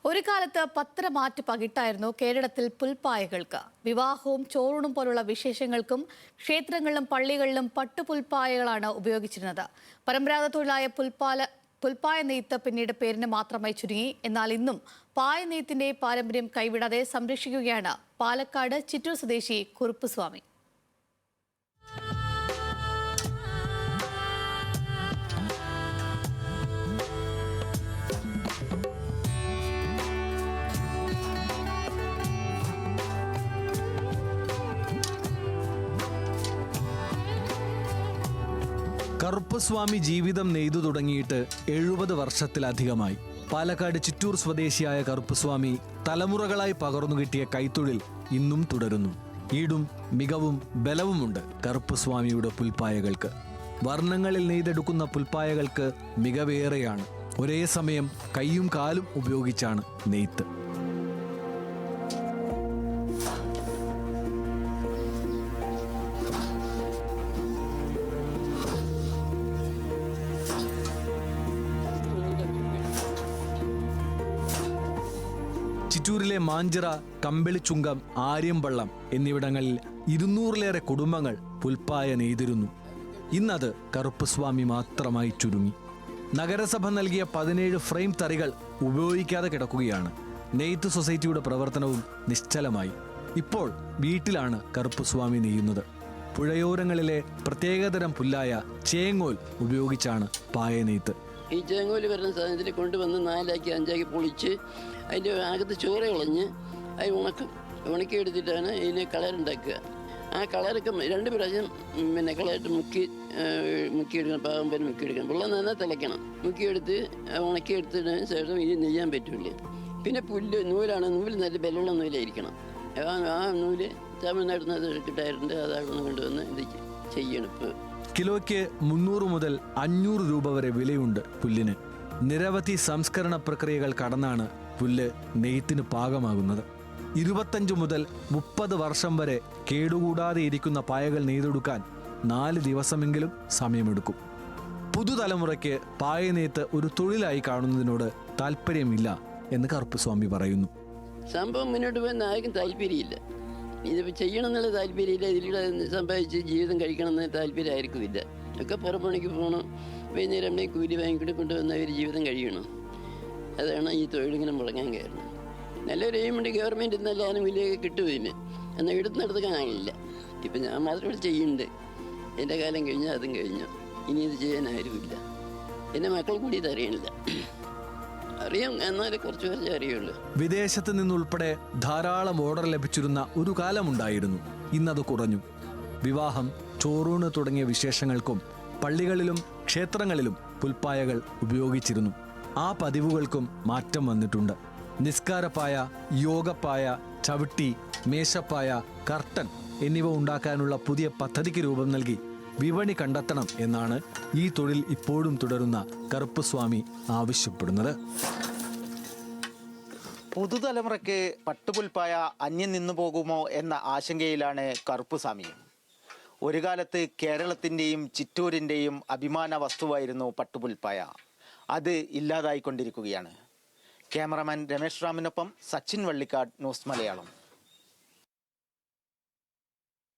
ഒരു കാലത്ത് പത്രമാറ്റ് പകിട്ടായിരുന്നു കേരളത്തിൽ പുൽപ്പായകൾക്ക്. വിവാഹവും ചോറൂണും പോലുള്ള വിശേഷങ്ങൾക്കും ക്ഷേത്രങ്ങളിലും പള്ളികളിലും പട്ടുപുൽപ്പായകളാണ് ഉപയോഗിച്ചിരുന്നത്. പരമ്പരാഗത തൊഴിലായ പുൽപ്പായ നെയ്ത്ത് പിന്നീട് പേരിന് മാത്രമായി ചുരുങ്ങി. എന്നാൽ ഇന്നും പായ നെയ്ത്തിന്റെ പാരമ്പര്യം കൈവിടാതെ സംരക്ഷിക്കുകയാണ് പാലക്കാട് ചിറ്റൂർ സ്വദേശി കുറുപ്പുസ്വാമി. കറുപ്പുസ്വാമി ജീവിതം നെയ്തു തുടങ്ങിയിട്ട് 70 വർഷത്തിലധികമായി. പാലക്കാട് ചിറ്റൂർ സ്വദേശിയായ കറുപ്പുസ്വാമി തലമുറകളായി പകർന്നു കിട്ടിയ കൈത്തൊഴിൽ ഇന്നും തുടരുന്നു. ഈടും മികവും ബലവുമുണ്ട് കറുപ്പുസ്വാമിയുടെ പുൽപ്പായകൾക്ക്. വർണ്ണങ്ങളിൽ നെയ്തെടുക്കുന്ന പുൽപ്പായകൾക്ക് മികവേറെയാണ്. ഒരേ സമയം കൈയും കാലും ഉപയോഗിച്ചാണ് നെയ്ത്ത്. ചിറ്റൂരിലെ മാഞ്ചിറ, കമ്പിളിച്ചുങ്കം, ആര്യമ്പള്ളം എന്നിവിടങ്ങളിൽ 200-ലേറെ കുടുംബങ്ങൾ പുൽപ്പായ നെയ്തിരുന്നു. ഇന്നത് കറുപ്പുസ്വാമി മാത്രമായി ചുരുങ്ങി. നഗരസഭ നൽകിയ 17 ഫ്രെയിം തറികൾ ഉപയോഗിക്കാതെ കിടക്കുകയാണ്. നെയ്ത്ത് സൊസൈറ്റിയുടെ പ്രവർത്തനവും നിശ്ചലമായി. ഇപ്പോൾ വീട്ടിലാണ് കറുപ്പുസ്വാമി നെയ്യുന്നത്. പുഴയോരങ്ങളിലെ പ്രത്യേകതരം പുല്ലായ ചേങ്ങോൽ ഉപയോഗിച്ചാണ് പായ നെയ്ത്ത്. ഈ ചേങ്ങോല് വരുന്ന സാധനത്തിൽ കൊണ്ടുവന്ന് 4 5 പൊളിച്ച് അതിൻ്റെ അകത്ത് ചോര കളഞ്ഞ് അത് ഉണക്കിയെടുത്തിട്ടാണ് ഇതിന് കളറുണ്ടാക്കുക. ആ കളറൊക്കെ 2 പ്രാവശ്യം കളറിട്ട് മുക്കിയെടുക്കണം. പാകം പോലെ മുക്കിയെടുക്കണം. വെള്ളം നന്നായി തിളയ്ക്കണം. മുക്കിയെടുത്ത് ഉണക്കിയെടുത്തതിന് ശേഷം ഇത് നെയ്യാൻ പറ്റില്ല. പിന്നെ നൂലാണ്. നൂല് നല്ല ബലമുള്ള നൂലായിരിക്കണം. ആ നൂല് തമിഴ്നാട്ടിൽ കിട്ടാറുണ്ട്. അതാണ് കൊണ്ടുവന്ന് ഇത് ചെയ്യണം. ഇപ്പോൾ കിലോയ്ക്ക് 300 മുതൽ 500 രൂപ വരെ വിലയുണ്ട് പുല്ലിന്. നിരവധി സംസ്കരണ പ്രക്രിയകൾ കടന്നാണ് പുല്ല് നെയ്ത്തിന് പാകമാകുന്നത്. 25 മുതൽ 30 വർഷം വരെ കേടുകൂടാതെ ഇരിക്കുന്ന പായകൾ നെയ്തെടുക്കാൻ 4 ദിവസമെങ്കിലും സമയമെടുക്കും. പുതുതലമുറയ്ക്ക് പായ നെയ്ത്ത് ഒരു തൊഴിലായി കാണുന്നതിനോട് താല്പര്യമില്ല എന്ന് കറുപ്പുസ്വാമി പറയുന്നു. സംഭവം മുന്നോട്ട് പോകുന്ന ആർക്കും താല്പര്യമില്ല. ഇത് ചെയ്യണം എന്നുള്ള താല്പര്യമില്ല. ഇതിലൂടെ സമ്പാദിച്ച് ജീവിതം കഴിക്കണം എന്ന താല്പര്യം ആയിരിക്കുമില്ല. ഒക്കെ പുറപ്പണിക്ക് പോകണം. വൈകുന്നേരം കൂലി വാങ്ങിക്കൂടി കൊണ്ടുവന്ന ഒരു ജീവിതം കഴിയണം. അതാണ് ഈ തൊഴിലിങ്ങനെ മുടങ്ങാൻ കാരണം. നല്ലൊരു എയിമുണ്ട്. ഗവൺമെൻറ് നല്ല ആനുകൂല്യമൊക്കെ കിട്ടും. എന്നാൽ എടുത്തിനടുത്ത് കാണില്ല. ഇപ്പം ഞാൻ മാത്രം ചെയ്യുന്നുണ്ട്. എൻ്റെ കാലം കഴിഞ്ഞാൽ അതും കഴിഞ്ഞു. ഇനി ഇത് ചെയ്യാൻ ആരുമില്ല. എൻ്റെ മക്കൾ കൂടി ഇത് അറിയണില്ല. അറിയാം, എന്നാലും കുറച്ച് അറിയുള്ളൂ. വിദേശത്ത് നിന്നുൾപ്പെടെ ധാരാളം ഓർഡർ ലഭിച്ചിരുന്ന ഒരു കാലമുണ്ടായിരുന്നു. ഇന്നത് കുറഞ്ഞു. വിവാഹം, ചോറൂണ് തുടങ്ങിയ വിശേഷങ്ങൾക്കും പള്ളികളിലും ക്ഷേത്രങ്ങളിലും പുൽപ്പായകൾ ഉപയോഗിച്ചിരുന്നു. ആ പതിവുകൾക്കും മാറ്റം വന്നിട്ടുണ്ട്. നിസ്കാരപ്പായ, യോഗപ്പായ, ചവിട്ടി, മേശപ്പായ, കർട്ടൻ എന്നിവ ഉണ്ടാക്കാനുള്ള പുതിയ പദ്ധതിക്ക് രൂപം നൽകി വിപണി കണ്ടെത്തണം എന്നാണ് ഈ തൊഴിൽ ഇപ്പോഴും തുടരുന്ന കറുപ്പുസ്വാമി ആവശ്യപ്പെടുന്നത്. പുതുതലമുറയ്ക്ക് പട്ടുപുൽപ്പായ അന്യം നിന്നു പോകുമോ എന്ന ആശങ്കയിലാണ് കറുപ്പുസ്വാമി. ഒരു കാലത്ത് കേരളത്തിൻ്റെയും ചിറ്റൂരിൻ്റെയും അഭിമാന വസ്തുവായിരുന്നു പട്ടുപുൽപ്പായ. അത് ഇല്ലാതായിക്കൊണ്ടിരിക്കുകയാണ്. ക്യാമറമാൻ രമേശ് റാമിനൊപ്പം സച്ചിൻ വള്ളിക്കാട്, ന്യൂസ് മലയാളം.